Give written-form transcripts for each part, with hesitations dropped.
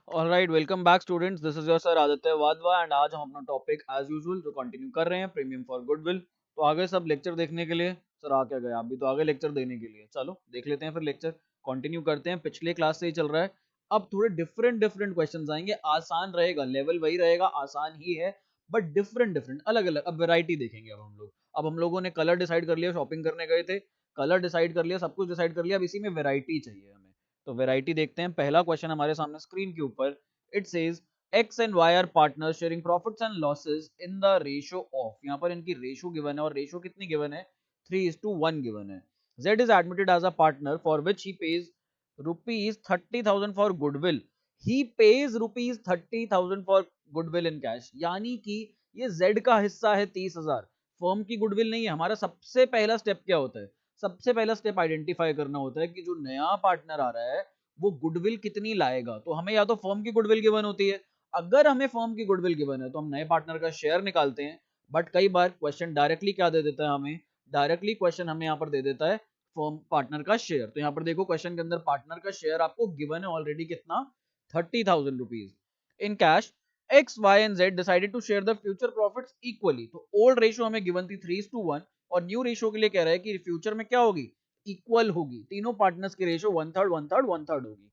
Alright, welcome back students. This is your sir Aditya Wadhwa and आज हम अपना टॉपिक एज यूजुअल जो कंटिन्यू कर रहे हैं, प्रीमियम फॉर गुडविल। तो आगे सब लेक्चर देखने के लिए सर आ क्या गए, आप भी तो आगे लेक्चर देने के लिए। चलो देख लेते हैं फिर लेक्चर कंटिन्यू करते हैं। पिछले क्लास से ही चल रहा है, अब थोड़े डिफरेंट डिफरेंट क्वेश्चंस आएंगे। आसान रहेगा, लेवल वही रहेगा, आसान ही है बट डिफरेंट डिफरेंट अलग अलग। अब वैरायटी देखेंगे। अब हम लोगों ने कलर डिसाइड कर लिया, शॉपिंग करने गए थे, कलर डिसाइड कर लिया, सब कुछ डिसाइड कर लिया। अब इसी में वैरायटी चाहिए हमें, तो वैरायटी देखते हैं। पहला क्वेश्चन हमारे सामने स्क्रीन के ऊपर, it says X and Y are partners sharing profits and losses in the ratio of, यहाँ पर इनकी रेशो गिवन है और रेशो कितनी गिवन है, 3:1 गिवन है। Z is admitted as a partner for which he pays rupees 30,000 for goodwill. He pays rupees 30,000 for goodwill in cash, यानी कि ये Z का हिस्सा है 30,000, फर्म की गुडविल नहीं है। हमारा सबसे पहला स्टेप क्या होता है, सबसे पहला स्टेप आइडेंटिफाई करना होता है कि जो नया पार्टनर आ रहा है वो गुडविल कितनी लाएगा। तो हमें या तो फर्म की गुडविल गिवन होती है, अगर हमें फर्म की गुडविल गिवन है तो हम नए पार्टनर का शेयर निकालते हैं। बट कई बार क्वेश्चन डायरेक्टली क्या दे देता है हमें, डायरेक्टली क्वेश्चन हमें यहाँ पर दे देता है फर्म पार्टनर का शेयर। तो यहाँ पर देखो क्वेश्चन के अंदर पार्टनर का शेयर आपको गिवन है ऑलरेडी, कितना, 30,000 rupees in cash. X Y and Z decided to share the future profits equally. तो ओल्ड रेशियो हमें गिवन थी 3:1 और न्यू रेशियो के लिए कह रहा है कि फ्यूचर में क्या होगी, इक्वल होगी। तीनों पार्टनर्स की रेशियो 1/3 1/3 1/3 होगी।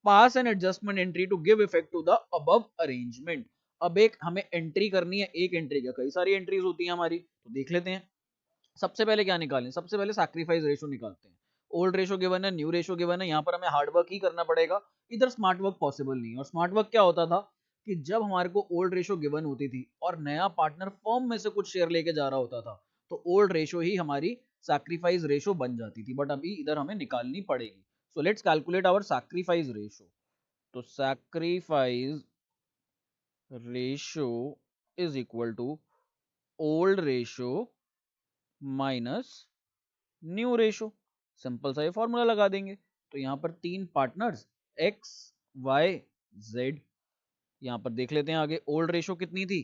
Pass an adjustment entry to give effect to the above arrangement. अब एक हमें एंट्री करनी है, एक एंट्री क्या कई सारी एंट्रीज होती है हमारी, तो देख लेते हैं। सबसे पहले क्या निकालें, सबसे पहले सैक्रिफाइस रेशो निकालते हैं। ओल्ड रेशो गिवन है, न्यू रेशो गिवन है, यहाँ पर हमें हार्ड वर्क ही करना पड़ेगा, इधर स्मार्ट वर्क पॉसिबल नहीं है। और स्मार्ट वर्क क्या होता था कि जब हमारे को ओल्ड रेशो गिवन होती थी और नया पार्टनर फर्म में से कुछ शेयर लेके जा रहा होता था, तो ओल्ड रेशो ही हमारी सैक्रिफाइस रेशो बन जाती थी। बट अभी इधर हमें निकालनी पड़ेगी। So let's calculate our sacrifice ratio. तो sacrifice ratio is equal to old ratio minus new ratio. Simple सा ये फॉर्मूला लगा देंगे। तो यहाँ पर तीन पार्टनर्स एक्स वाई जेड, यहाँ पर देख लेते हैं आगे। ओल्ड रेशो कितनी थी,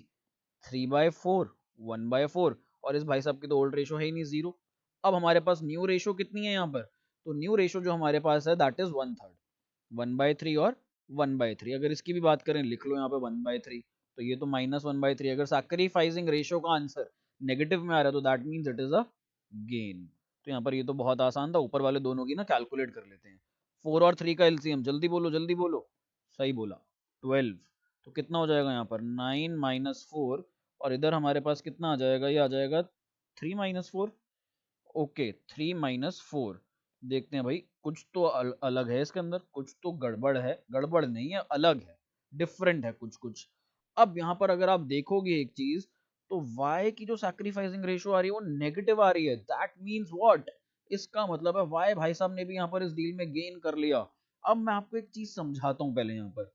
3/4 1/4, और इस भाई साहब की तो ओल्ड रेशो है ही नहीं, 0। अब हमारे पास न्यू रेशो कितनी है यहाँ पर, तो न्यू रेशो जो हमारे पास है दैट इज 1/3, 1/3 और 1/3। अगर इसकी भी बात करें, लिख लो यहाँ पे 1/3, तो ये तो -1/3। अगर सैक्रिफाइसिंग रेशियो का आंसर नेगेटिव में आ रहा है तो that means it is a gain. तो यहाँ पर ये तो बहुत आसान था, ऊपर वाले दोनों की ना कैलकुलेट कर लेते हैं। 4 और 3 का एलसीएम, जल्दी बोलो जल्दी बोलो। सही बोला, 12। तो कितना हो जाएगा यहाँ पर, 9 - 4, और इधर हमारे पास कितना आ जाएगा, ये आ जाएगा 3 - 4। ओके, 3 - 4। देखते हैं भाई, कुछ तो अलग है इसके अंदर, कुछ तो गड़बड़ है। गड़बड़ नहीं है, अलग है, डिफरेंट है कुछ कुछ। अब यहाँ पर अगर आप देखोगे एक चीज, तो y की जो सैक्रिफाइसिंग रेशियो आ रही है वो नेगेटिव आ रही है। दैट मींस व्हाट, इसका मतलब है y भाई साहब ने भी यहाँ पर इस डील में गेन कर लिया। अब मैं आपको एक चीज समझाता हूँ। पहले यहाँ पर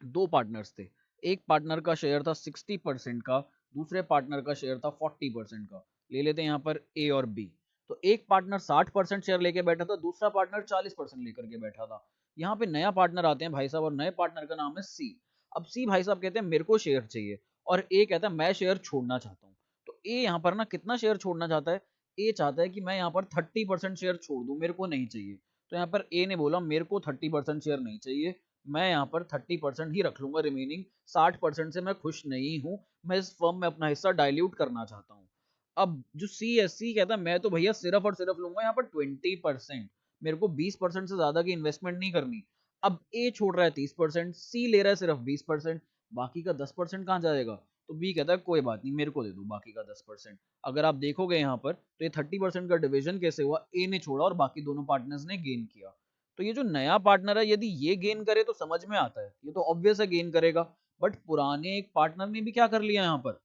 दो पार्टनर्स थे, एक पार्टनर का शेयर था 60% का, दूसरे पार्टनर का शेयर था 40% का। ले लेते हैं यहाँ पर ए और बी। तो एक पार्टनर 60% शेयर लेके बैठा था, दूसरा पार्टनर 40% लेकर के बैठा था। यहाँ पे नया पार्टनर आते हैं भाई साहब, और नए पार्टनर का नाम है सी। अब सी भाई साहब कहते हैं मेरे को शेयर चाहिए, और ए कहता है मैं शेयर छोड़ना चाहता हूँ। तो ए यहाँ पर ना कितना शेयर छोड़ना चाहता है, ए चाहता है कि मैं यहाँ पर 30% शेयर छोड़ दूं, मेरे को नहीं चाहिए। तो यहाँ पर ए ने बोला मेरे को 30% शेयर नहीं चाहिए, मैं यहाँ पर 30% ही रख लूंगा, रिमेनिंग 60% से मैं खुश नहीं हूं, मैं इस फर्म में अपना हिस्सा डाइल्यूट करना चाहता हूँ। अब जो सी एस सी कहता है मैं तो भैया सिर्फ और सिर्फ लूंगा यहाँ पर 20%, मेरे को 20% से ज्यादा की इन्वेस्टमेंट नहीं करनी। अब ए छोड़ रहा है 30%, सी ले रहा है सिर्फ 20%, बाकी का 10% कहाँ जाएगा। तो बी कहता है कोई बात नहीं, मेरे को दे दो बाकी का 10%। अगर आप देखोगे यहाँ पर तो ये 30% का डिवीजन कैसे हुआ, ए ने छोड़ा और बाकी दोनों पार्टनर्स ने गेन किया। तो ये जो नया पार्टनर है यदि ये गेन करे तो समझ में आता है, ये तो ऑब्वियस है गेन करेगा। बट पुराने एक पार्टनर ने भी क्या कर लिया यहाँ पर,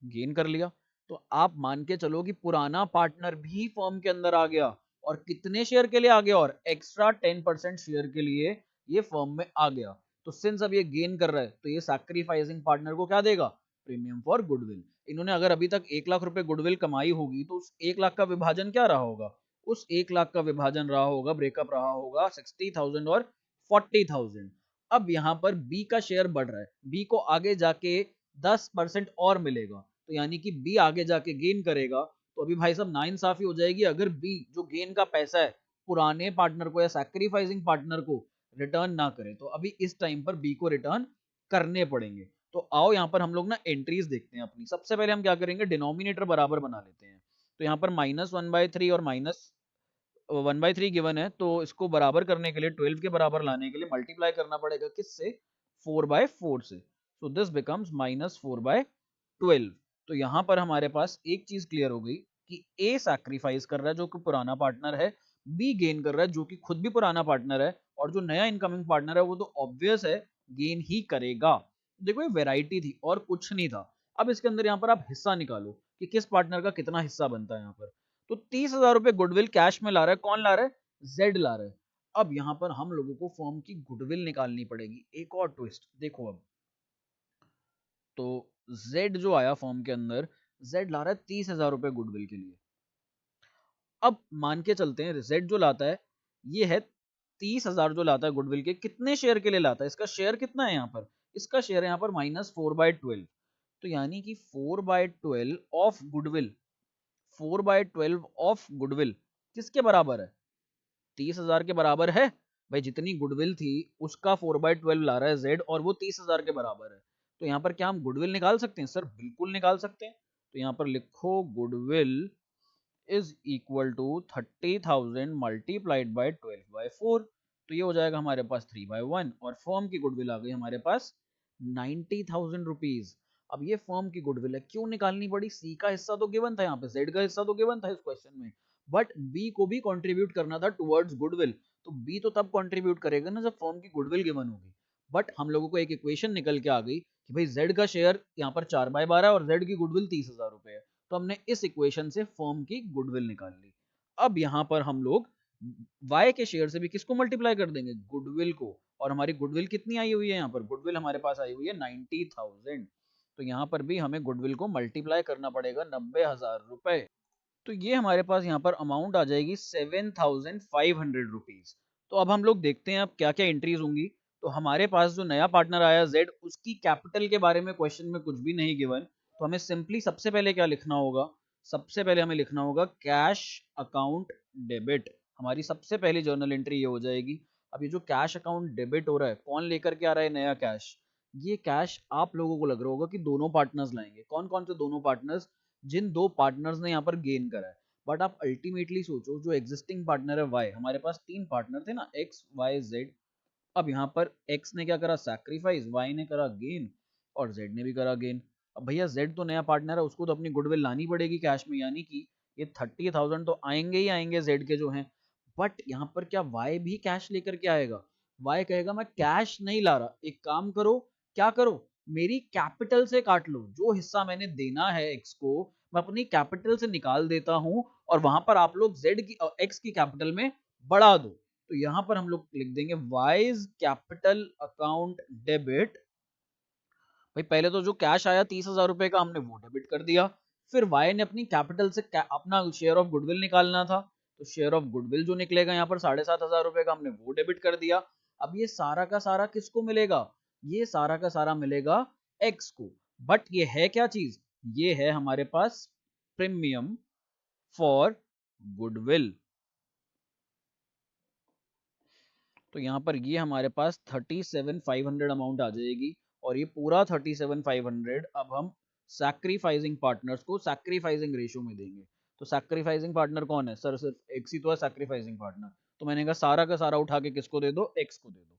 गेन कर लिया। तो आप मान के चलो कि पुराना पार्टनर भी फर्म के अंदर आ गया, और कितने शेयर के लिए आ गया, और एक्स्ट्रा 10% शेयर के लिए ये फर्म में आ गया। तो सिंस अब ये गेन कर रहा है तो ये सैक्रिफाइसिंग पार्टनर को क्या देगा, प्रीमियम फॉर गुडविल। इन्होंने अगर अभी तक 1 लाख रुपए गुडविल कमाई होगी तो उस 1 लाख का विभाजन क्या रहा होगा, उस 1 लाख का विभाजन रहा होगा, ब्रेकअप रहा होगा 60,000 और 40,000। अब यहाँ पर बी का शेयर बढ़ रहा है, बी को आगे जाके 10% और मिलेगा, तो यानी कि बी आगे जाके गेन करेगा। तो अभी भाई साहब नाइंसाफी हो जाएगी अगर बी जो गेन का पैसा है पुराने पार्टनर को या सैक्रिफाइसिंग पार्टनर को रिटर्न ना करे, तो अभी इस टाइम पर बी को रिटर्न करने पड़ेंगे। तो आओ यहाँ पर हम लोग ना एंट्रीज देखते हैं अपनी। सबसे पहले हम क्या करेंगे, डिनोमिनेटर बराबर बना लेते हैं। तो यहाँ पर -1/3 और -1/3 गिवन है, तो इसको बराबर करने के लिए 12 के बराबर लाने के लिए मल्टीप्लाई करना पड़ेगा किससे, 4/4 से। So this becomes -4/12। तो यहाँ पर हमारे पास एक चीज क्लियर हो गई कि ए सैक्रिफाइस कर रहा है जो कि पुराना पार्टनर है, बी गेन कर रहा है जो कि खुद भी पुराना पार्टनर है, और जो नया इनकमिंग पार्टनर है वो तो ऑब्वियस है गेन ही करेगा। देखो ये वेराइटी थी और कुछ नहीं था। अब इसके अंदर यहाँ पर आप हिस्सा निकालो कि किस पार्टनर का कितना हिस्सा बनता है यहाँ पर। तो 30,000 रुपए गुडविल कैश में ला रहा है, कौन ला रहा है, जेड ला रहा है। अब यहाँ पर हम लोगों को फर्म की गुडविल निकालनी पड़ेगी। एक और ट्विस्ट देखो अब, तो जेड जो आया फॉर्म के अंदर, जेड ला रहा है 30,000 रुपए गुडविल के लिए। अब मान के चलते हैं जेड जो लाता है, ये है 30,000 जो लाता है गुडविल के, कितने शेयर के लिए लाता है, इसका शेयर कितना है यहाँ पर, इसका शेयर है यहाँ पर -4/12। तो यानी कि 4/12 ऑफ गुडविल, 4/12 ऑफ गुडविल किसके बराबर है, 30,000 के बराबर है। भाई जितनी गुडविल थी उसका 4/12 ला रहा है जेड, और वो 30,000 के बराबर है। तो यहाँ पर क्या हम गुडविल निकाल सकते हैं, सर बिल्कुल निकाल सकते हैं। तो यहाँ पर लिखो goodwill is equal to 30,000 multiplied by 12/4। तो ये हो जाएगा हमारे पास 3/1, और फर्म की गुडविल आ गई हमारे पास 90,000 रुपीज। अब ये फर्म की गुडविल है, क्यों निकालनी पड़ी, सी का हिस्सा तो गिवन था, यहाँ पे जेड का हिस्सा तो गिवन था इस क्वेश्चन में, बट बी को भी कंट्रीब्यूट करना था टुवर्ड्स गुडविल। तो बी तो तब कंट्रीब्यूट करेगा ना जब फर्म की गुडविल गिवन होगी। बट हम लोगों को एक इक्वेशन निकल के आ गई कि भाई जेड का शेयर यहाँ पर 4/12 और जेड की गुडविल 30,000 रुपए है। तो हमने इस इक्वेशन से फर्म की गुडविल निकाल ली। अब यहाँ पर हम लोग y के शेयर से भी किसको मल्टीप्लाई कर देंगे, गुडविल को। और हमारी गुडविल कितनी आई हुई है, यहाँ पर गुडविल हमारे पास आई हुई है 90,000। तो यहाँ पर भी हमें गुडविल को मल्टीप्लाई करना पड़ेगा 90,000 रुपए। तो ये हमारे पास यहाँ पर अमाउंट आ जाएगी 7,500 रुपीज। तो अब हम लोग देखते हैं अब क्या क्या एंट्रीज होंगी। तो हमारे पास जो नया पार्टनर आया जेड, उसकी कैपिटल के बारे में क्वेश्चन में कुछ भी नहीं गिवन। तो हमें सिंपली सबसे पहले क्या लिखना होगा, सबसे पहले हमें लिखना होगा कैश अकाउंट डेबिट। हमारी सबसे पहली जर्नल एंट्री ये हो जाएगी। अब ये जो कैश अकाउंट डेबिट हो रहा है, कौन लेकर के आ रहा है नया कैश, ये कैश आप लोगों को लग रहा होगा कि दोनों पार्टनर्स लाएंगे। कौन कौन से दोनों पार्टनर्स, जिन दो पार्टनर्स ने यहाँ पर गेन करा है। बट आप अल्टीमेटली सोचो, जो एग्जिस्टिंग पार्टनर है वाई, हमारे पास तीन पार्टनर थे ना, एक्स वाई जेड। अब यहाँ पर एक्स ने क्या करा, सैक्रिफाइस, वाई ने करा गेन, और जेड ने भी करा गेन। अब भैया जेड तो नया पार्टनर है, उसको तो अपनी गुडविल लानी पड़ेगी कैश में, यानी कि ये 30,000 तो आएंगे ही आएंगे जेड के जो हैं। बट यहाँ पर क्या वाई भी कैश लेकर के आएगा, वाई कहेगा मैं कैश नहीं ला रहा, एक काम करो, क्या करो, मेरी कैपिटल से काट लो, जो हिस्सा मैंने देना है एक्स को मैं अपनी कैपिटल से निकाल देता हूं, और वहां पर आप लोग जेड की एक्स की कैपिटल में बढ़ा दो। तो यहां पर हम लोग लिख देंगे वाइज कैपिटल अकाउंट डेबिट। भाई पहले तो जो कैश आया 30,000 रुपए का, हमने वो डेबिट कर दिया। फिर वाई ने अपनी कैपिटल से अपना शेयर ऑफ गुडविल निकालना था, तो शेयर ऑफ गुडविल जो निकलेगा यहाँ पर 7,500 रुपए का, हमने वो डेबिट कर दिया। अब ये सारा का सारा किसको मिलेगा, ये सारा का सारा मिलेगा एक्स को। बट ये है क्या चीज, ये है हमारे पास प्रीमियम फॉर गुडविल। तो यहाँ पर ये हमारे पास 37,500 अमाउंट आ जाएगी, और ये पूरा 37,500 अब हम सैक्रिफाइसिंग पार्टनर्स को सैक्रिफाइसिंग रेशियो में देंगे। तो सैक्रिफाइसिंग पार्टनर कौन है, सर सिर्फ एक्स ही तो है सैक्रिफाइसिंग पार्टनर। तो मैंने कहा सारा का सारा उठा के किसको दे दो, एक्स को दे दो।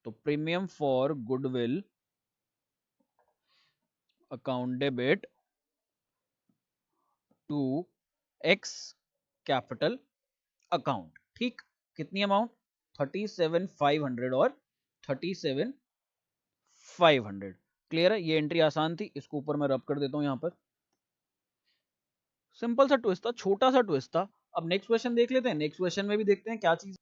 तो premium for goodwill account debit to X capital account. ठीक, कितनी अमाउंट, 37,500 और 37,500। क्लियर है, ये एंट्री आसान थी, इसको ऊपर मैं रब कर देता हूं यहाँ पर। सिंपल सा ट्विस्ट था, छोटा सा ट्विस्ट था। अब नेक्स्ट क्वेश्चन देख लेते हैं, नेक्स्ट क्वेश्चन में भी देखते हैं क्या चीज।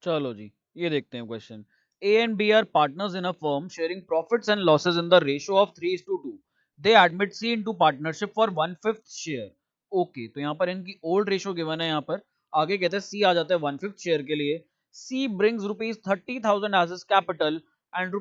चलो जी, ये देखते हैं question. A and B are partners in a firm sharing profits and losses in the ratio of 3:2. They admit C into partnership for 1/5 share. Okay, तो यहाँ पर इनकी ओल्ड रेशियो गिवन है, यहाँ पर आगे कहते हैं C आ जाता है 1/5 शेयर के लिए। C brings ₹30,000 as his capital and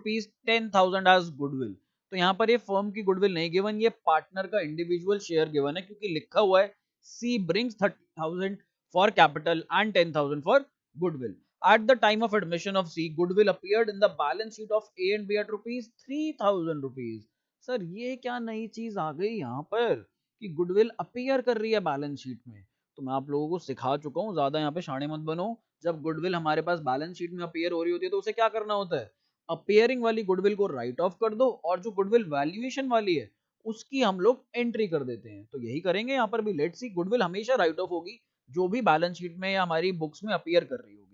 ₹10,000 as goodwill. तो यहाँ पर ये फर्म की गुडविल नहीं गिवन, ये पार्टनर का इंडिविजुअल शेयर गिवन है, क्योंकि लिखा हुआ है C brings 30,000 for capital and 10,000 for goodwill. At the time of admission of C, goodwill appeared in the balance sheet of A and B at rupees 3000 rupees. Sir ये क्या नई चीज आ गई यहाँ पर कि गुडविल अपीयर कर रही है बैलेंस शीट में। तो मैं आप लोगों को सिखा चुका हूँ, ज्यादा यहाँ पे शाणे मत बनो। जब गुडविल हमारे पास बैलेंस शीट में अपीयर हो रही होती है तो उसे क्या करना होता है, अपीयरिंग वाली गुडविल को राइट ऑफ कर दो और जो गुडविल वैल्यूएशन वाली है उसकी हम लोग एंट्री कर देते हैं। तो यही करेंगे यहाँ पर भी। लेट्स सी, गुडविल हमेशा राइट ऑफ होगी जो भी बैलेंस शीट में या हमारी बुक्स में अपीयर कर रही होगी।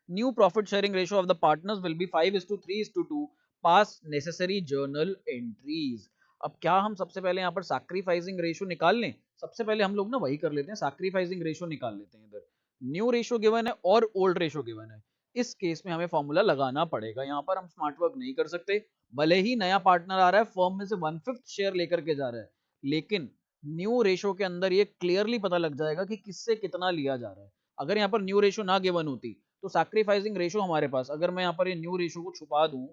New profit sharing ratio of the partners will be 5:3:2. Pass necessary journal entries. अब क्या हम सबसे पहले यहाँ पर सैक्रिफाइसिंग रेशियो निकाल लें? सबसे पहले हम लोग ना वही कर लेते हैं, सैक्रिफाइसिंग रेशियो निकाल लेते हैं। इधर न्यू रेशियो गिवन है और ओल्ड रेशियो गिवन है। इस केस में हमें फॉर्मूला लगाना पड़ेगा। यहाँ पर हम स्मार्ट वर्क नहीं कर सकते। भले ही नया पार्टनर आ रहा है, फर्म में से 1/5 शेयर लेकर के जा रहा है, लेकिन न्यू रेशियो के अंदर ये क्लियरली पता लग जाएगा कि किससे कितना लिया जा रहा है। अगर यहाँ पर न्यू रेशियो ना गिवन होती तो सैक्रिफाइसिंग रेशियो हमारे पास, अगर मैं यहाँ पर ये न्यू रेशियो को छुपा दूं,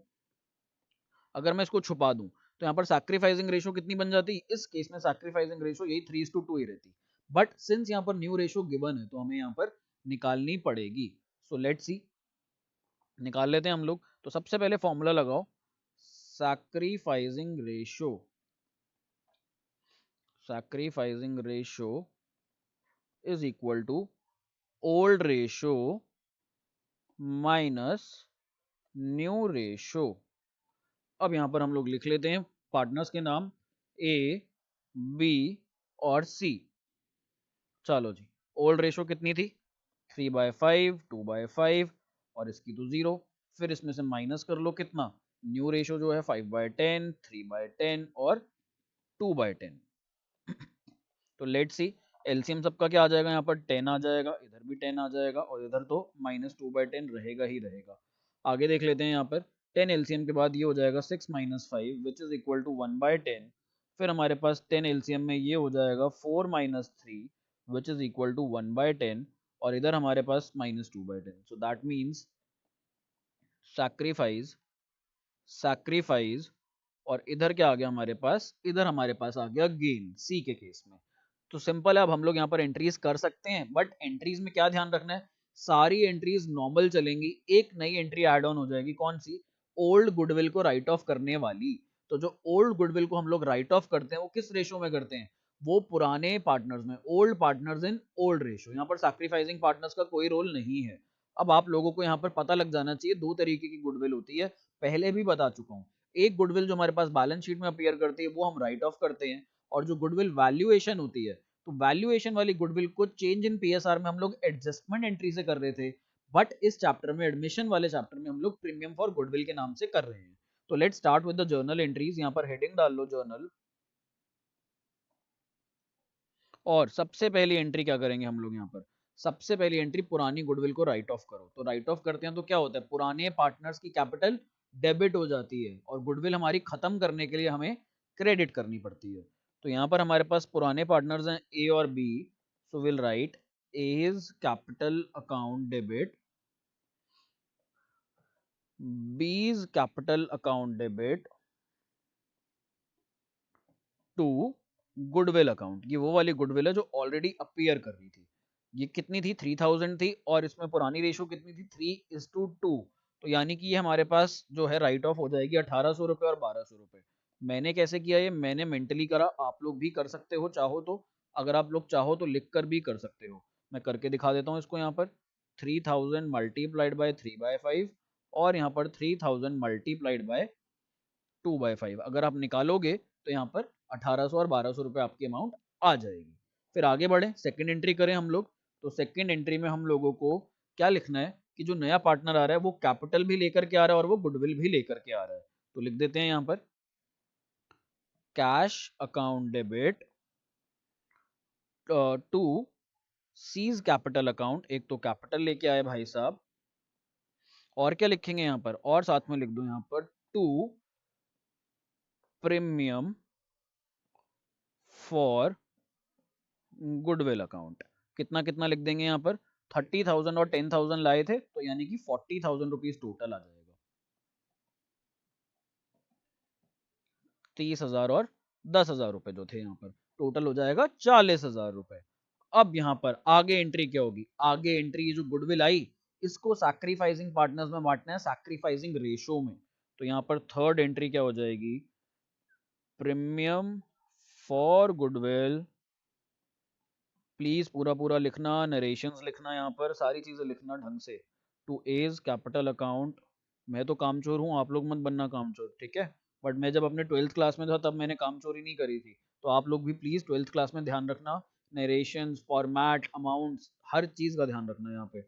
अगर मैं इसको छुपा दूं तो यहाँ पर सैक्रिफाइसिंग रेशियो कितनी बन जाती? इस केस में सैक्रिफाइसिंग रेशियो यही 3:2 ही रहती। बट सिंस यहाँ पर न्यू रेशियो गिवन है तो हमें यहाँ पर निकालनी पड़ेगी। सो लेट्स सी, निकाल लेते हैं हम लोग। तो सबसे पहले फॉर्मूला लगाओ, sacrificing ratio, sacrificing ratio is equal to old ratio minus new ratio. अब यहां पर हम लोग लिख लेते हैं पार्टनर्स के नाम ए, बी और सी। चलो जी, ओल्ड रेशियो कितनी थी? 3/5, 2/5 और इसकी तो 0। फिर इसमें से माइनस कर लो कितना, न्यू रेशियो जो है 5/10, 3/10 और 2/10। तो लेट्स सी, एलसीएम सबका क्या आ जाएगा? यहाँ पर 10 आ जाएगा, इधर भी 10 आ जाएगा और इधर तो -2/10 रहेगा ही रहेगा। आगे देख लेते हैं यहाँ पर 10 एलसीएम के बाद ये हो जाएगा 6 - 5 विच इज इक्वल टू 1/10। फिर हमारे पास 10 एलसीएम में ये हो जाएगा 4 - 3 विच इज इक्वल टू 1/10 और इधर हमारे पास -2/10। So that means sacrifice, sacrifice और इधर क्या आ गया हमारे पास? इधर हमारे पास आ गया गेन सी के केस में। तो सिंपल है, अब हम लोग यहाँ पर एंट्रीज कर सकते हैं, बट एंट्रीज में क्या ध्यान रखना है, सारी एंट्रीज नॉर्मल चलेंगी, एक नई एंट्री ऐड ऑन हो जाएगी। कौन सी? ओल्ड गुडविल को राइट ऑफ करने वाली। तो जो ओल्ड गुडविल को हम लोग राइट ऑफ करते हैं वो किस रेशियो में करते हैं? वो पुराने पार्टनर्स में, old partners in old ratio. यहाँ पर सैक्रिफाइसिंग पार्टनर्स का कोई रोल नहीं है। अब आप लोगों को यहाँ पर पता लग जाना चाहिए, दो तरीके की गुडविल होती है, पहले भी बता चुका हूँ। एक गुडविल जो हमारे पास बैलेंस शीट में अपीयर करती है वो हम राइट ऑफ करते हैं, और जो गुडविल वैल्यूएशन होती है, तो वैल्यूएशन वाली गुडविल को चेंज इन पीएसआर में हम लोग एडजस्टमेंट एंट्री से कर रहे थे, बट इस चैप्टर में, एडमिशन वाले चैप्टर में, हम लोग प्रीमियम फॉर गुडविल के नाम से कर रहे हैं। तो let's start with the journal entries. यहाँ पर हेडिंग डाल लो जर्नल, और सबसे पहली एंट्री क्या करेंगे हम लोग? यहाँ पर सबसे पहली एंट्री, पुरानी गुडविल को राइट ऑफ करो। तो राइट ऑफ करते हैं तो क्या होता है, पुराने पार्टनर्स की कैपिटल डेबिट हो जाती है और गुडविल हमारी खत्म करने के लिए हमें क्रेडिट करनी पड़ती है। तो यहाँ पर हमारे पास पुराने पार्टनर्स हैं ए और B, so will write A's capital account debit, B's capital account debit to goodwill account. ये वो वाली गुडविल है जो ऑलरेडी अपीयर कर रही थी। ये कितनी थी? 3000 थी, और इसमें पुरानी रेशियो कितनी थी? 3:2। तो यानी कि ये हमारे पास जो है राइट ऑफ हो जाएगी 1800 रुपए और 1200 रुपए। मैंने कैसे किया? ये मैंने मेंटली करा, आप लोग भी कर सकते हो चाहो तो। अगर आप लोग चाहो तो लिख कर भी कर सकते हो, मैं करके दिखा देता हूँ इसको। यहाँ पर 3000 मल्टीप्लाइड बाय 3/5 और यहाँ पर 3000 मल्टीप्लाइड बाय 2/5 अगर आप निकालोगे तो यहाँ पर 1800 और 1200 रुपए आपकी अमाउंट आ जाएगी। फिर आगे बढ़े, सेकंड एंट्री करें हम लोग। तो सेकंड एंट्री में हम लोगों को क्या लिखना है कि जो नया पार्टनर आ रहा है वो कैपिटल भी लेकर के आ रहा है और वो गुडविल भी लेकर के आ रहा है। तो लिख देते हैं यहाँ पर cash account debit to C's capital account. एक तो कैपिटल लेके आए भाई साहब, और क्या लिखेंगे यहाँ पर? और साथ में लिख दो यहाँ पर to premium for goodwill account. कितना कितना लिख देंगे यहाँ पर? 30,000 और 10,000 लाए थे, तो यानी कि 40,000 रुपीज टोटल आ जाएगा। 30,000 और 10,000 रुपए जो थे यहाँ पर, टोटल हो जाएगा 40,000 रुपए। अब यहाँ पर आगे एंट्री क्या होगी? आगे एंट्री जो गुडविल आई इसको सैक्रिफाइसिंग पार्टनर्स में बांटना है सैक्रिफाइसिंग रेशो में। तो यहाँ पर थर्ड एंट्री क्या हो जाएगी, प्रीमियम फॉर गुडविल, प्लीज पूरा पूरा लिखना, नरेशंस लिखना, यहाँ पर सारी चीजें लिखना ढंग से, टू एज कैपिटल अकाउंट। मैं तो कामचोर हूँ, आप लोग मत बनना कामचोर, ठीक है। बट मैं जब अपने 12th क्लास में था तब मैंने कामचोरी नहीं करी थी, तो आप लोग भी प्लीज 12th क्लास में ध्यान रखना, नरेशंस, फॉर्मेट, अमाउंट्स, हर चीज का ध्यान रखना यहाँ पे।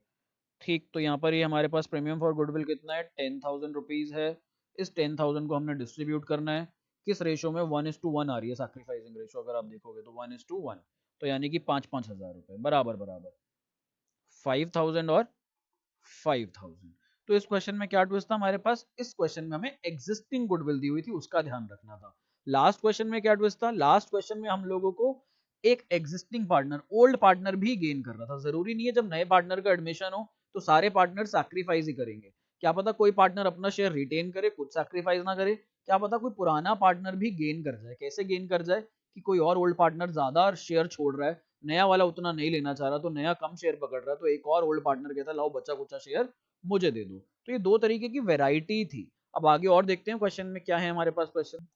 ठीक, तो यहाँ पर ये हमारे पास प्रीमियम फॉर गुडविल कितना है, 10,000 रुपीज है। इस 10,000 को हमने डिस्ट्रीब्यूट करना है, किस रेशो में, 1:1 आ रही है सैक्रिफाइसिंग रेशो, अगर आप देखोगे तो 1:1, तो यानी कि 5-5 हजार रुपए बराबर बराबर, 5,000 और 5,000। तो इस क्वेश्चन में क्या ट्विस्ट था हमारे पास, इस क्वेश्चन में हमें एग्जिस्टिंग गुडविल दी हुई थी, उसका ध्यान रखना था। लास्ट क्वेश्चन में क्या ट्विस्ट था, लास्ट क्वेश्चन में हम लोगों को एक एग्जिस्टिंग पार्टनर, ओल्ड पार्टनर भी गेन करना था। जरूरी नहीं है जब नए पार्टनर का एडमिशन हो तो सारे पार्टनर सैक्रिफाइस ही करेंगे, क्या पता कोई पार्टनर अपना शेयर रिटेन करे, कुछ सैक्रिफाइस ना करे, क्या पता कोई पुराना पार्टनर भी गेन कर जाए। कैसे गेन कर जाए, कि कोई और ओल्ड पार्टनर ज्यादा शेयर छोड़ रहा है, नया वाला उतना नहीं लेना चाह रहा, तो नया कम शेयर पकड़ रहा है, तो एक और ओल्ड पार्टनर कहता है लाओ बचा कुचा शेयर मुझे दे दो। तो ये दो तरीके की वैरायटी थी। अब आगे और देखते हैं क्वेश्चन में क्या है हमारे पास क्वेश्चन।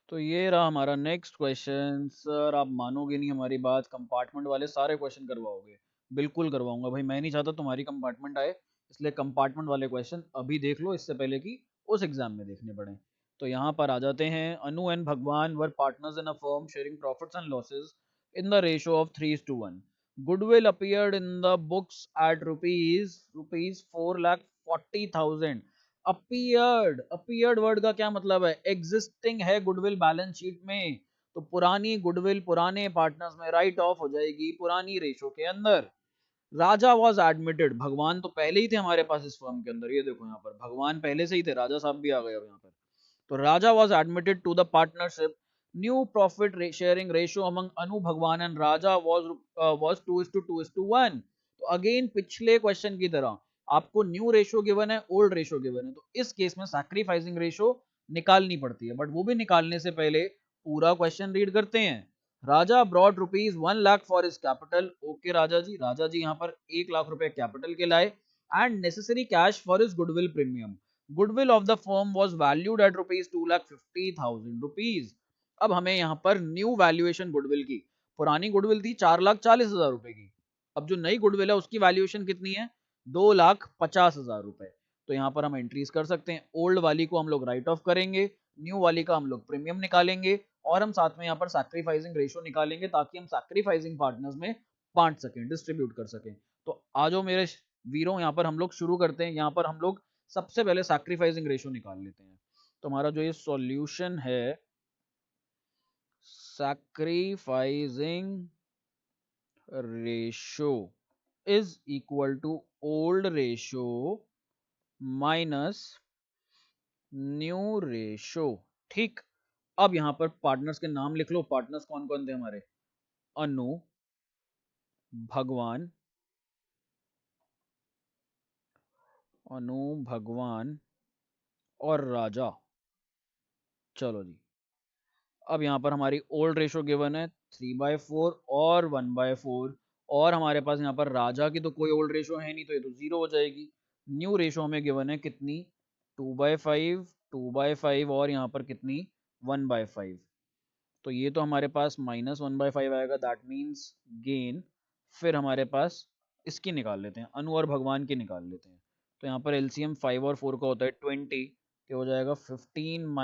तो ये रहा हमारा नेक्स्ट क्वेश्चन। सर आप मानोगे नहीं हमारी बात, कंपार्टमेंट वाले सारे क्वेश्चन करवाओगे? बिल्कुल करवाऊंगा भाई, मैं नहीं चाहता तुम्हारी कंपार्टमेंट आए, इसलिए कंपार्टमेंट वाले क्वेश्चन अभी देख लो, इससे पहले कि उस एग्जाम में देखने पड़े। तो यहाँ पर आ जाते हैं, अनु एंड भगवान वर partners in a firm sharing profits and losses in the ratio of 3:1। Goodwill appeared in the books at rupees 4,40,000। Appeared word का क्या मतलब है, एग्जिस्टिंग है गुडविल बैलेंस शीट में, तो पुरानी गुडविल पुराने पार्टनर्स में राइट ऑफ हो जाएगी पुरानी रेशो के अंदर। राजा वॉज एडमिटेड, भगवान तो पहले ही थे हमारे पास इस फर्म के अंदर, ये देखो यहाँ पर भगवान पहले से ही थे, राजा साहब भी आ गए अब यहाँ पर। तो Raja was admitted to the partnership, new profit sharing ratio among Anu Bhagwan and Raja was 2:2:1। तो अगेन पिछले क्वेश्चन की तरह आपको न्यू रेशियो गिवन है, ओल्ड रेशियो गिवन है, तो इस केस में सैक्रिफाइसिंग रेशियो निकालनी पड़ती है, बट वो भी निकालने से पहले पूरा क्वेश्चन रीड करते हैं। Raja brought rupees 1 lakh for his capital, okay Raja ji यहाँ पर 1 लाख रुपए कैपिटल के लाए, and necessary cash for his goodwill premium. Goodwill of the firm was valued at rupees 2,50,000 rupees. अब हमें यहाँ पर न्यू वैल्यूएशन गुडविल की, पुरानी गुडविल थी 4,40,000 रुपए की, अब जो नई गुडविल है उसकी वैल्यूएशन कितनी है, 2,50,000 रुपए। तो यहाँ पर हम एंट्रीज कर सकते हैं, ओल्ड वाली को हम लोग राइट ऑफ करेंगे, न्यू वाली का हम लोग प्रीमियम निकालेंगे, और हम साथ में यहाँ पर सैक्रिफाइसिंग रेशो निकालेंगे ताकि हम सैक्रिफाइसिंग पार्टनर्स में बांट सकें, डिस्ट्रीब्यूट कर सकें। तो आ जाओ मेरे वीरों, यहाँ पर हम लोग शुरू करते हैं। यहाँ पर हम लोग सबसे पहले सैक्रिफाइसिंग रेशो निकाल लेते हैं। तो हमारा जो ये सॉल्यूशन है, sacrificing ratio is equal to old ratio minus new ratio. ठीक, अब यहां पर पार्टनर्स के नाम लिख लो, पार्टनर्स कौन कौन थे हमारे, अनु, भगवान, अनु भगवान और राजा। चलो जी, अब यहाँ पर हमारी ओल्ड रेशो गिवन है 3/4 और 1/4, और हमारे पास यहाँ पर राजा की तो कोई ओल्ड रेशो है नहीं, तो ये तो 0 हो जाएगी। न्यू रेशो हमें गिवन है कितनी, 2/5, 2/5 और यहाँ पर कितनी, 1/5। तो ये तो हमारे पास -1/5 आएगा, दैट मीन्स गेन। फिर हमारे पास इसकी निकाल लेते हैं, अनु और भगवान की निकाल लेते हैं। तो यहाँ पर एलसीएम 5 और 4 का होता है 20, तो हो जाएगा 15 -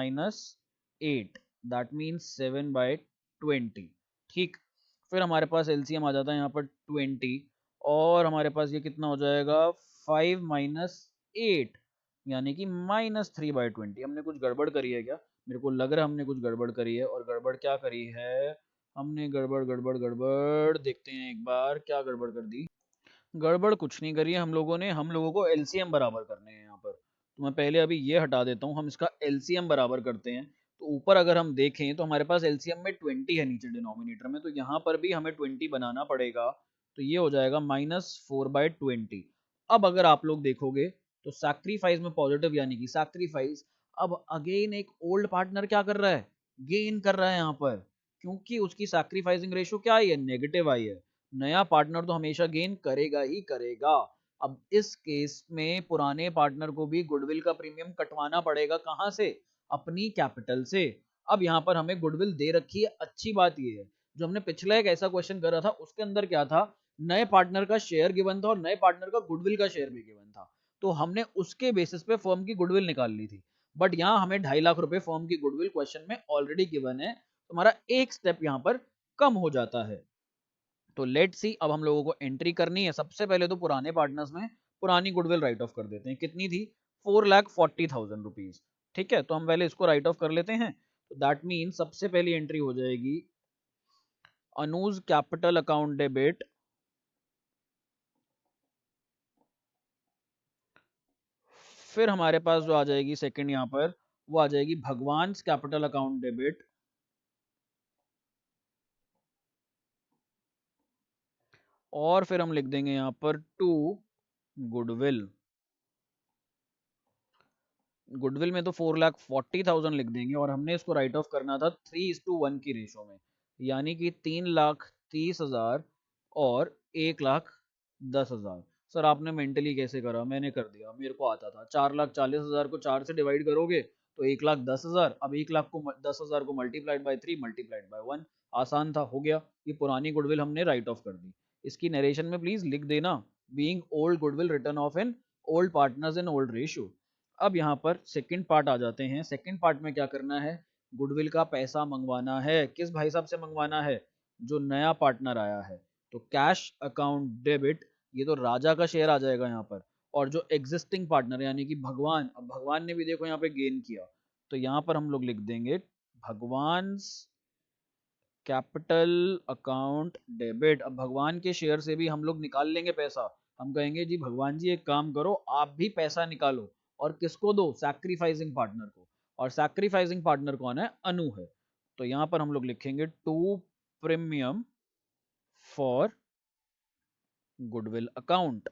8, दैट मीन्स 7/20। ठीक, फिर हमारे पास एलसीएम आ जाता है यहाँ पर 20, और हमारे पास ये कितना हो जाएगा, 5 - 8, यानी कि -3/20। हमने कुछ गड़बड़ करी है क्या, मेरे को लग रहा है हमने कुछ गड़बड़ करी है, और गड़बड़ क्या करी है हमने, गड़बड़ गड़बड़ गड़बड़, देखते हैं एक बार क्या गड़बड़ कर दी। गड़बड़ कुछ नहीं करी है हम लोगों ने, हम लोगों को एलसीएम बराबर करने हैं यहाँ पर। तो मैं पहले अभी ये हटा देता हूँ, हम इसका एलसीएम बराबर करते हैं। तो ऊपर अगर हम देखें तो हमारे पास एलसीएम में 20 है नीचे डिनोमिनेटर में, तो यहाँ पर भी हमें 20 बनाना पड़ेगा, तो ये हो जाएगा -4/20। अब अगर आप लोग देखोगे तो सैक्रिफाइस में पॉजिटिव, यानी कि सैक्रिफाइस अब अगेन एक ओल्ड पार्टनर क्या कर रहा है, गेन कर रहा है यहाँ पर, क्योंकि उसकी सैक्रिफाइसिंग रेशो क्या आई है, नेगेटिव आई है। नया पार्टनर तो हमेशा गेन करेगा ही करेगा। अब इस केस में पुराने पार्टनर को भी गुडविल का प्रीमियम कटवाना पड़ेगा, कहां से? अपनी कैपिटल से। अब यहाँ पर हमें गुडविल दे रखी है, अच्छी बात ये है, जो हमने पिछला एक ऐसा क्वेश्चन करा था उसके अंदर क्या था, नए पार्टनर का शेयर गिवन था और नए पार्टनर का गुडविल का शेयर भी गिवन था, तो हमने उसके बेसिस पे फर्म की गुडविल निकाल ली थी। बट यहाँ हमें 2.5 लाख रुपए फर्म की गुडविल क्वेश्चन में ऑलरेडी गिवन है, तो हमारा एक स्टेप यहाँ पर कम हो जाता है। तो लेट सी, अब हम लोगों को एंट्री करनी है। सबसे पहले तो पुराने पार्टनर्स में पुरानी गुडविल राइट ऑफ कर देते हैं। कितनी थी? 4,40,000 रुपीज। ठीक है, तो हम पहले इसको राइट ऑफ कर लेते हैं। तो दैट मीन सबसे पहली एंट्री हो जाएगी अनूज कैपिटल अकाउंट डेबिट, फिर हमारे पास जो आ जाएगी सेकंड यहाँ पर, वो आ जाएगी भगवान्स कैपिटल अकाउंट डेबिट, और फिर हम लिख देंगे यहाँ पर टू गुडविल। गुडविल में तो 4,40,000 लिख देंगे, और हमने इसको राइट ऑफ करना था 3:1 की रेशो में, यानी कि 3,30,000 और 1,10,000। सर आपने मेंटली कैसे करा? मैंने कर दिया, मेरे को आता था। 4,40,000 को 4 से डिवाइड करोगे तो 1,10,000। अब 1,00,000 को 10,000 को मल्टीप्लाइड बाई 3 मल्टीप्लाइड बाई 1, आसान था, हो गया। ये पुरानी गुडविल हमने राइट ऑफ कर दी। इसकी नरेशन में प्लीज लिख देना, being old goodwill return of in old partners in old ratio. अब यहाँ पर सेकंड पार्ट आ जाते हैं। सेकंड पार्ट में क्या करना है? गुडविल का पैसा मंगवाना है। किस भाई साहब से मंगवाना है? जो नया पार्टनर आया है। तो कैश अकाउंट डेबिट, ये तो राजा का शेयर आ जाएगा यहाँ पर, और जो एग्जिस्टिंग पार्टनर यानी कि भगवान, अब भगवान ने भी देखो यहाँ पे गेन किया, तो यहाँ पर हम लोग लिख देंगे भगवान कैपिटल अकाउंट डेबिट। अब भगवान के शेयर से भी हम लोग निकाल लेंगे पैसा। हम कहेंगे जी भगवान जी एक काम करो, आप भी पैसा निकालो, और किसको दो? सैक्रिफाइसिंग पार्टनर को। और सैक्रिफाइसिंग पार्टनर कौन है? अनु है। तो यहां पर हम लोग लिखेंगे to premium for goodwill account.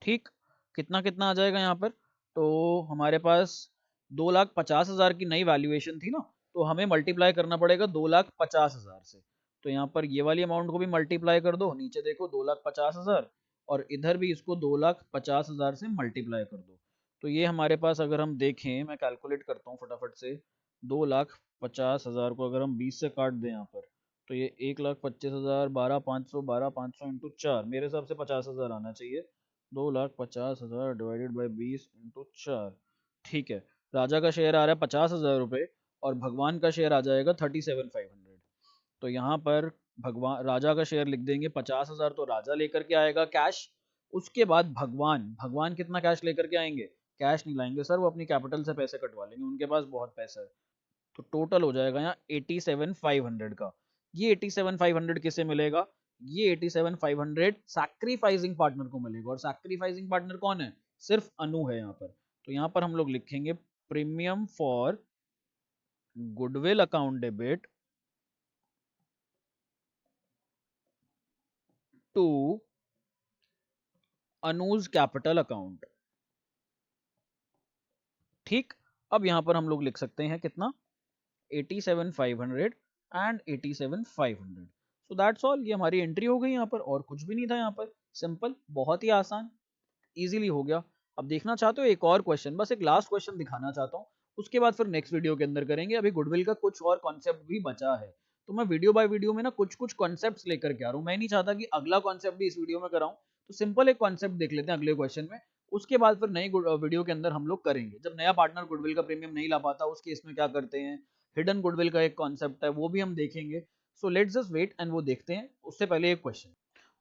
ठीक, कितना कितना आ जाएगा यहाँ पर? तो हमारे पास 2,50,000 की नई वैल्यूएशन थी ना, तो हमें मल्टीप्लाई करना पड़ेगा 2,50,000 से। तो यहाँ पर ये वाली अमाउंट को भी मल्टीप्लाई कर दो, नीचे देखो 2,50,000, और इधर भी इसको 2,50,000 से मल्टीप्लाई कर दो। तो ये हमारे पास अगर हम देखें, मैं कैलकुलेट करता हूँ फटाफट से, 2,50,000 को अगर हम 20 से काट दें यहाँ पर, तो ये 1,25,000, 12,500, 12,500 इंटू 4, मेरे हिसाब से 50,000 आना चाहिए। 2,50,000 डिवाइडेड बाई 20 इंटू 4। ठीक है, राजा का शेयर आ रहा है 50,000 रुपये, और भगवान का शेयर आ जाएगा 37,500। तो यहाँ पर भगवान राजा का शेयर लिख देंगे 50,000, तो राजा लेकर के आएगा कैश। उसके बाद भगवान, भगवान कितना कैश लेकर के आएंगे? कैश नहीं लाएंगे सर, वो अपनी कैपिटल से पैसे कटवा लेंगे, उनके पास बहुत पैसा है। तो टोटल हो जाएगा यहाँ 87,500 का। ये 87,500 किसे मिलेगा? ये 87,500 सैक्रिफाइसिंग पार्टनर को मिलेगा, और सैक्रिफाइसिंग पार्टनर कौन है? सिर्फ अनु है यहाँ पर। तो यहाँ पर हम लोग लिखेंगे premium for goodwill account debit to Anuj's capital account. ठीक, अब यहाँ पर हम लोग लिख सकते हैं कितना? 87,500 एंड 87,500। सो दैट्स ऑल, ये हमारी एंट्री हो गई यहाँ पर, और कुछ भी नहीं था यहाँ पर। सिंपल, बहुत ही आसान, इजीली हो गया। अब देखना चाहते हो एक और क्वेश्चन? बस एक लास्ट क्वेश्चन दिखाना चाहता हूँ, उसके बाद फिर नेक्स्ट वीडियो के अंदर करेंगे। अभी गुडविल का कुछ और कॉन्सेप्ट भी बचा है, तो मैं वीडियो बाय वीडियो में ना कुछ कुछ कॉन्सेप्ट्स लेकर के आ रहा हूँ। मैं नहीं चाहता कि अगला कॉन्सेप्ट भी इस वीडियो में कराऊं, तो सिंपल एक कॉन्सेप्ट देख लेते हैं अगले क्वेश्चन में। उसके बाद फिर नई वीडियो के अंदर हम लोग करेंगे, जब नया पार्टनर गुडविल का प्रीमियम नहीं ला पाता उस केस में क्या करते हैं। हिडन गुडविल का एक कॉन्सेप्ट है, वो भी हम देखेंगे। So let's just wait and वो देखते हैं। उससे पहले एक क्वेश्चन,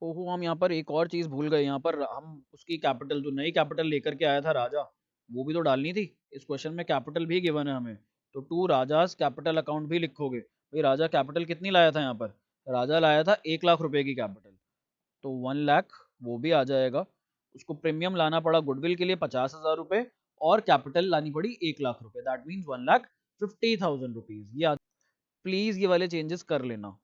ओहो हम यहाँ पर एक और चीज भूल गए। यहाँ पर हम उसकी कैपिटल, जो नई कैपिटल लेकर के आया था राजा, वो भी तो डालनी थी। इस क्वेश्चन में कैपिटल भी गिवन है हमें, तो टू राजास कैपिटल अकाउंट भी लिखोगे। भाई राजा कैपिटल कितनी लाया था यहाँ पर? राजा लाया था 1,00,000 रुपए की कैपिटल, तो 1,00,000 वो भी आ जाएगा। उसको प्रीमियम लाना पड़ा गुडविल के लिए 50,000 रुपए, और कैपिटल लानी पड़ी 1,00,000 रुपए, दैट मीन्स 1,50,000 रुपीज। ये प्लीज ये वाले चेंजेस कर लेना।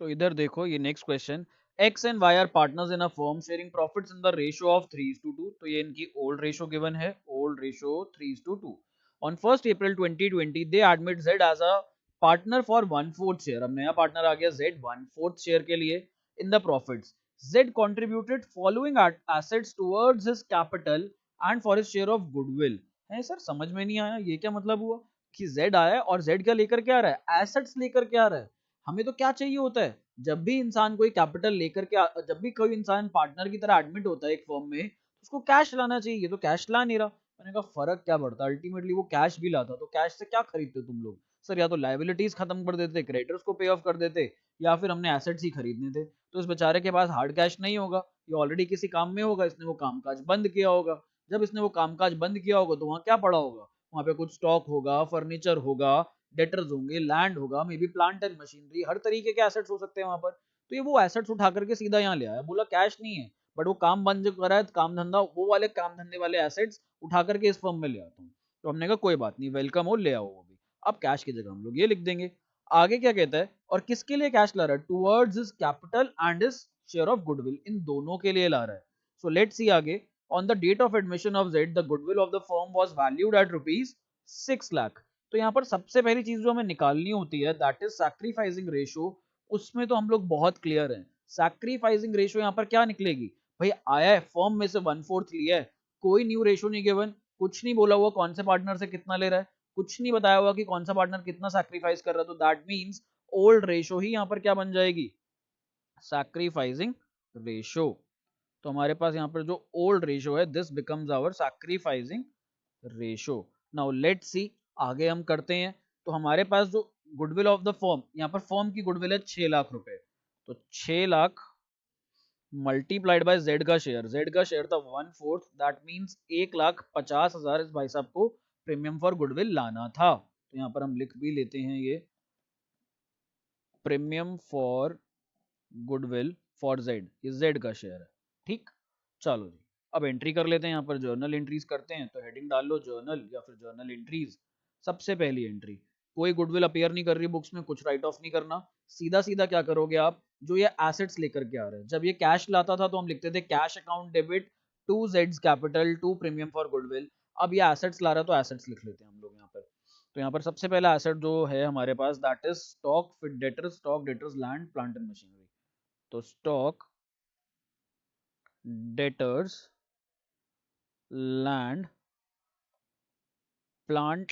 तो इधर देखो ये next question, X and Y are partners in a firm sharing profits in the ratio of 3:2। तो ये इनकी ओल्ड रेशियो गिवन है, old ratio 3:2। On 1 April 2020 they admit Z as a partner for 1/4 share. अब नया partner आ गया Z 1/4 share के लिए in the profits. Z contributed following assets towards his capital and for his share of goodwill. है sir, समझ में नहीं आया ये क्या मतलब हुआ कि Z आया और Z क्या लेकर के आ रहा है, एसेट्स लेकर के आ रहा है। हमें तो क्या चाहिए होता है, जब भी इंसान कोई कैपिटल लेकर के जब भी कोई इंसान पार्टनर की तरह एडमिट होता है एक फर्म में, उसको कैश लाना चाहिए, ये तो कैश ला नहीं रहा। मैंने कहा फर्क क्या पड़ता, अल्टीमेटली वो कैश भी लाता, तो कैश से क्या खरीदते तुम लोग सर, या तो लाइबिलिटीज खत्म कर देते, क्रेडिटर्स को पे ऑफ कर देते, या फिर हमने एसेट्स ही खरीदने थे। तो इस बेचारे के पास हार्ड कैश नहीं होगा, ये ऑलरेडी किसी काम में होगा, इसने वो कामकाज बंद किया होगा। जब इसने वो कामकाज बंद किया होगा तो वहां क्या पड़ा होगा, वहां पे कुछ स्टॉक होगा, फर्नीचर होगा, डेटर्स होंगे, लैंड होगा, may be plant and machinery, हर तरीके के एसेट्स हो सकते हैं वहां पर। तो ये वो एसेट्स उठा करके सीधा यहाँ ले आया, बोला कैश नहीं है, बट वो काम बंद जो करा है, काम धंधा, वो वाले काम धंधे वाले एसेट्स उठा करके इस फर्म में ले आता हूँ। तो हमने कहा कोई बात नहीं, वेलकम हो, ले आओ वो भी। अब कैश की जगह हम लोग ये लिख देंगे। आगे क्या कहता है, और किसके लिए कैश ला रहा है, towards his capital and his share of goodwill, इन दोनों के लिए ला रहा है। सो लेट्स सी आगे, on the date of admission of Z the goodwill of the firm was valued at ₹6 lakh. तो यहाँ पर सबसे पहली चीज जो हमें निकालनी होती है, दैट इज सैक्रिफाइसिंग रेशियो। उसमें तो हम लोग बहुत क्लियर हैं, सैक्रिफाइसिंग रेशियो यहाँ पर क्या निकलेगी, भाई आया है फर्म में से 1/4 लिया है, कोई न्यू रेशियो नहीं गिवन, कुछ नहीं बोला हुआ कौन से पार्टनर से कितना ले रहा है, कुछ नहीं बताया हुआ कि कौन सा पार्टनर कितना सैक्रिफाइस कर रहा है, तो दैट मींस ओल्ड रेशियो ही यहाँ पर क्या बन जाएगी, सैक्रिफाइसिंग रेशियो। तो हमारे पास यहाँ पर जो ओल्ड रेशियो है, this becomes our sacrificing ratio. Now let's see, आगे हम करते हैं। तो हमारे पास जो गुडविल ऑफ द फर्म, यहाँ पर फर्म की गुडविल है 6 लाख रुपए, तो 6 लाख मल्टीप्लाइड बाय जेड का शेयर, जेड का शेयर था 1/4, दैट मींस 1,50,000 इस भाई साहब को प्रीमियम फॉर गुडविल लाना था। तो यहाँ पर हम लिख भी लेते हैं ये premium for goodwill for Z, ये जेड का शेयर है, ठीक। चलो जी, अब एंट्री कर लेते हैं, यहाँ पर जर्नल एंट्रीज करते हैं, तो हेडिंग डाल लो जर्नल या फिर जर्नल एंट्रीज। सबसे पहली एंट्री, कोई गुडविल अपीयर नहीं कर रही बुक्स में, कुछ राइट ऑफ नहीं करना, सीधा सीधा क्या करोगे आप, जो ये एसेट्स लेकर के आ रहे हैं, जब ये कैश लाता था तो हम लिखते थे कैश अकाउंट डेबिट टू जेड्स capital to premium for goodwill. अब ये एसेट्स ला रहा है तो एसेट्स लिख लेते हैं हम लोग यहाँ पर। तो यहाँ पर सबसे पहला एसेट जो है हमारे पास, that is stock debtors land plant and machinery. तो stock debtors land plant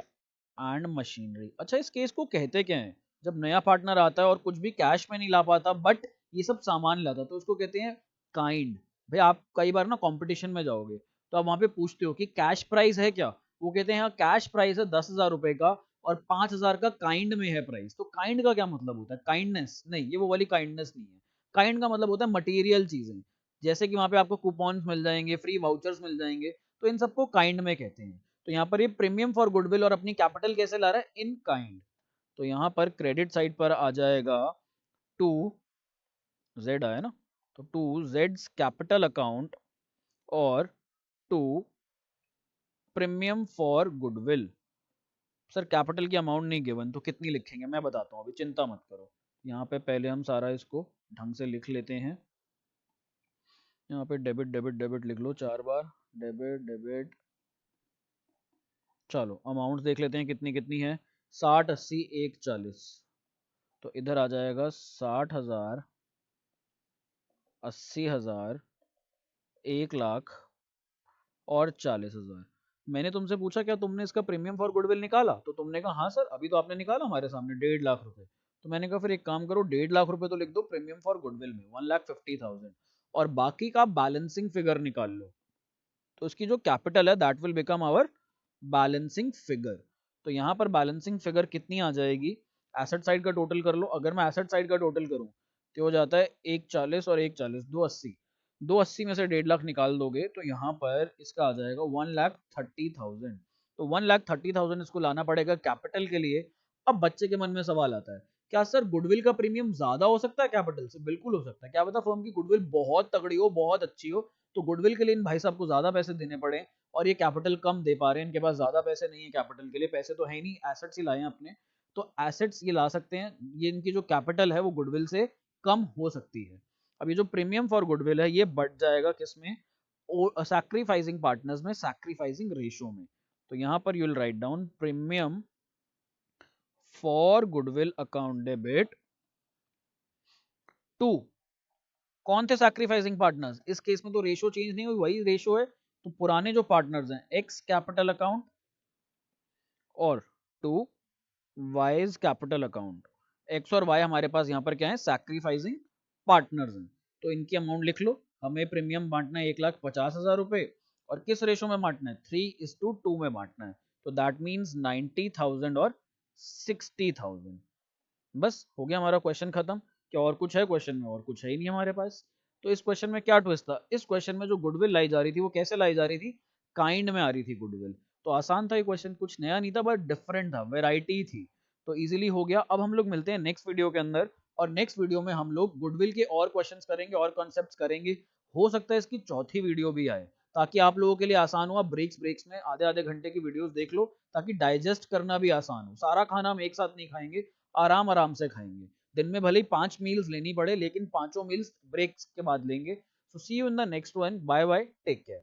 and machinery. अच्छा, इस केस को कहते क्या है, जब नया पार्टनर आता है और कुछ भी कैश में नहीं ला पाता बट ये सब सामान लाता, तो उसको कहते हैं काइंड। भाई आप कई बार ना कंपटीशन में जाओगे तो आप वहां पे पूछते हो कि कैश प्राइस है क्या, वो कहते हैं हाँ कैश प्राइस है 10,000 रुपए का और 5,000 का काइंड में है प्राइस। तो काइंड का क्या मतलब होता है, काइंडनेस नहीं, ये वो वाली काइंडनेस नहीं है। काइंड का मतलब होता है मटेरियल चीजें, जैसे कि वहां पे आपको कूपन्स मिल जाएंगे, फ्री वाउचर्स मिल जाएंगे, तो इन सबको काइंड में कहते हैं। तो यहाँ पर ये प्रीमियम फॉर गुडविल और अपनी कैपिटल कैसे ला रहा है, इन काइंड। तो यहाँ पर क्रेडिट साइड पर आ जाएगा टू जेड आया ना, तो टू जेड्स कैपिटल अकाउंट और to premium for goodwill. Sir capital की अमाउंट नहीं गिवन, तो कितनी लिखेंगे मैं बताता हूँ, अभी चिंता मत करो। यहाँ पे पहले हम सारा इसको ढंग से लिख लेते हैं। यहाँ पे डेबिट डेबिट डेबिट लिख लो 4 बार, डेबिट डेबिट। चलो अमाउंट देख लेते हैं कितनी कितनी है, 60, 80, 1, 40। तो इधर आ जाएगा 60,000, 80,000, 1,00,000 और 40,000। मैंने तुमसे पूछा क्या तुमने इसका प्रीमियम फॉर गुडविल निकाला, तो तुमने कहा हाँ सर अभी तो आपने निकाला हमारे सामने 1,50,000 रुपए। तो मैंने कहा फिर एक काम करो, 1,50,000 रुपए तो लिख दो प्रीमियम फॉर गुडविल में, 1,50,000, और बाकी का बैलेंसिंग फिगर निकाल लो। तो उसकी जो कैपिटल है that will become our balancing figure. तो यहाँ पर बैलेंसिंग फिगर कितनी आ जाएगी, एसेट साइड का टोटल कर लो। अगर मैं एसेट साइड का टोटल करूँ तो हो जाता है 1,40 और 1,40, 2,80। 2,80 में से 1,50,000 निकाल दोगे तो यहाँ पर इसका आ जाएगा 1,30,000। तो 1,30,000 इसको लाना पड़ेगा कैपिटल के लिए। अब बच्चे के मन में सवाल आता है, क्या सर गुडविल का प्रीमियम ज्यादा हो सकता है कैपिटल से, बिल्कुल हो सकता है, क्या पता फर्म की गुडविल बहुत तगड़ी हो, बहुत अच्छी हो, तो गुडविल के लिए इन भाई साहब को ज्यादा पैसे देने पड़े और ये कैपिटल कम दे पा रहे हैं, इनके पास ज्यादा पैसे नहीं है कैपिटल के लिए, पैसे तो है ही नहीं, एसेट्स ही लाए हैं अपने। तो एसेट्स ये ला सकते हैं, ये इनकी जो कैपिटल है वो गुडविल से कम हो सकती है। अब ये जो प्रीमियम फॉर गुडविल है ये बढ़ जाएगा किसमें, सैक्रिफाइसिंग पार्टनर्स में, सैक्रिफाइसिंग रेशियो में। तो यहां पर you will write down premium for goodwill account debit to कौन थे सैक्रिफाइसिंग पार्टनर्स? इस केस में तो रेशो चेंज नहीं हुई, वही रेशो है। तो पुराने जो पार्टनर्स हैं, एक्स कैपिटल अकाउंट और to Y's capital account. X और वाई हमारे पास यहाँ पर क्या है? सैक्रिफाइसिंग पार्टनर्स हैं। तो इनकी अमाउंट लिख लो। हमें प्रीमियम बांटना है 1,50,000 रुपए, और किस रेशो में बांटना है? 3:2 में बांटना है। तो दैट मीन्स 90,000 और 60,000। बस हो गया हमारा क्वेश्चन खत्म। क्या और कुछ है क्वेश्चन में? और कुछ है ही नहीं हमारे पास। तो इस क्वेश्चन में क्या ट्विस्ट था? इस क्वेश्चन में जो गुडविल लाई जा रही थी वो कैसे लाई जा रही थी? काइंड में आ रही थी गुडविल। तो आसान था ये क्वेश्चन, कुछ नया नहीं था, बट डिफरेंट था, वेराइटी थी। तो इजीली हो गया। अब हम लोग मिलते हैं नेक्स्ट वीडियो के अंदर, और नेक्स्ट वीडियो में हम लोग गुडविल के और क्वेश्चंस करेंगे और कॉन्सेप्ट्स करेंगे। हो सकता है इसकी चौथी वीडियो भी आए, ताकि आप लोगों के लिए आसान हो। आप ब्रेक्स ब्रेक्स में आधे आधे घंटे की वीडियोस देख लो, ताकि डाइजेस्ट करना भी आसान हो। सारा खाना हम एक साथ नहीं खाएंगे, आराम आराम से खाएंगे। दिन में भले ही 5 मील्स लेनी पड़े, लेकिन पांचों मील्स ब्रेक्स के बाद लेंगे। So see you in the next one. Bye bye, take care.